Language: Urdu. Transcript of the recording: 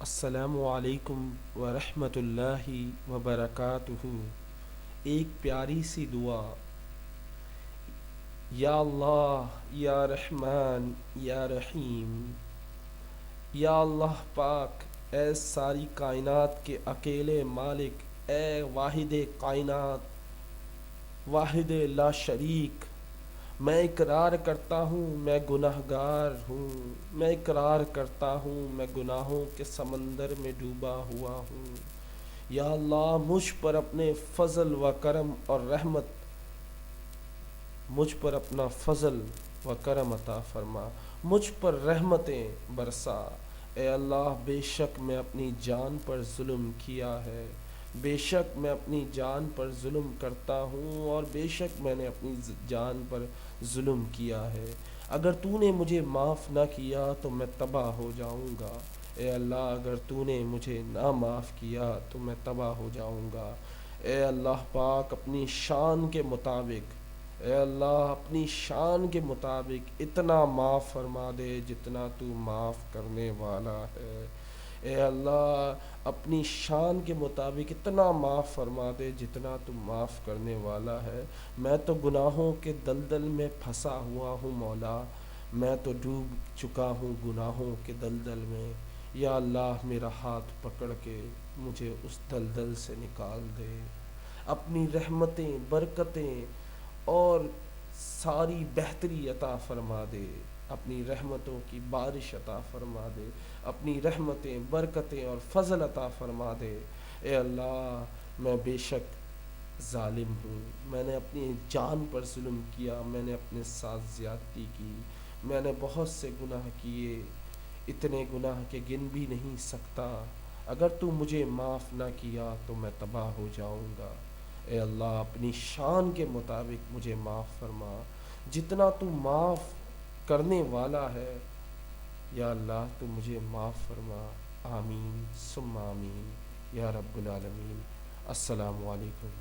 السلام علیکم ورحمۃ اللہ وبرکاتہ۔ ایک پیاری سی دعا۔ یا اللہ یا رحمان یا رحیم۔ یا اللہ پاک، اے ساری کائنات کے اکیلے مالک، اے واحد کائنات، واحد لا شریک، میں اقرار کرتا ہوں میں گناہ گار ہوں، میں اقرار کرتا ہوں میں گناہوں کے سمندر میں ڈوبا ہوا ہوں۔ یا اللہ مجھ پر اپنے فضل و کرم اور رحمت، مجھ پر اپنا فضل و کرم عطا فرما، مجھ پر رحمتیں برسا۔ اے اللہ بے شک میں اپنی جان پر ظلم کیا ہے، بے شک میں اپنی جان پر ظلم کرتا ہوں، اور بے شک میں نے اپنی جان پر ظلم کیا ہے۔ اگر تو نے مجھے معاف نہ کیا تو میں تباہ ہو جاؤں گا۔ اے اللہ اگر تو نے مجھے نہ معاف کیا تو میں تباہ ہو جاؤں گا۔ اے اللہ پاک اپنی شان کے مطابق، اے اللہ اپنی شان کے مطابق اتنا معاف فرما دے جتنا تو معاف کرنے والا ہے۔ اے اللہ اپنی شان کے مطابق اتنا معاف فرما دے جتنا تو معاف کرنے والا ہے۔ میں تو گناہوں کے دلدل میں پھنسا ہوا ہوں مولا، میں تو ڈوب چکا ہوں گناہوں کے دلدل میں۔ یا اللہ میرا ہاتھ پکڑ کے مجھے اس دلدل سے نکال دے، اپنی رحمتیں، برکتیں اور ساری بہتری عطا فرما دے، اپنی رحمتوں کی بارش عطا فرما دے، اپنی رحمتیں، برکتیں اور فضل عطا فرما دے۔ اے اللہ میں بے شک ظالم ہوں، میں نے اپنی جان پر ظلم کیا، میں نے اپنے ساتھ زیادتی کی، میں نے بہت سے گناہ کیے، اتنے گناہ کہ گن بھی نہیں سکتا۔ اگر تو مجھے معاف نہ کیا تو میں تباہ ہو جاؤں گا۔ اے اللہ اپنی شان کے مطابق مجھے معاف فرما، جتنا تو معاف کرنے والا ہے۔ یا اللہ تو مجھے معاف فرما۔ آمین ثم آمین یا رب العالمین۔ السلام علیکم۔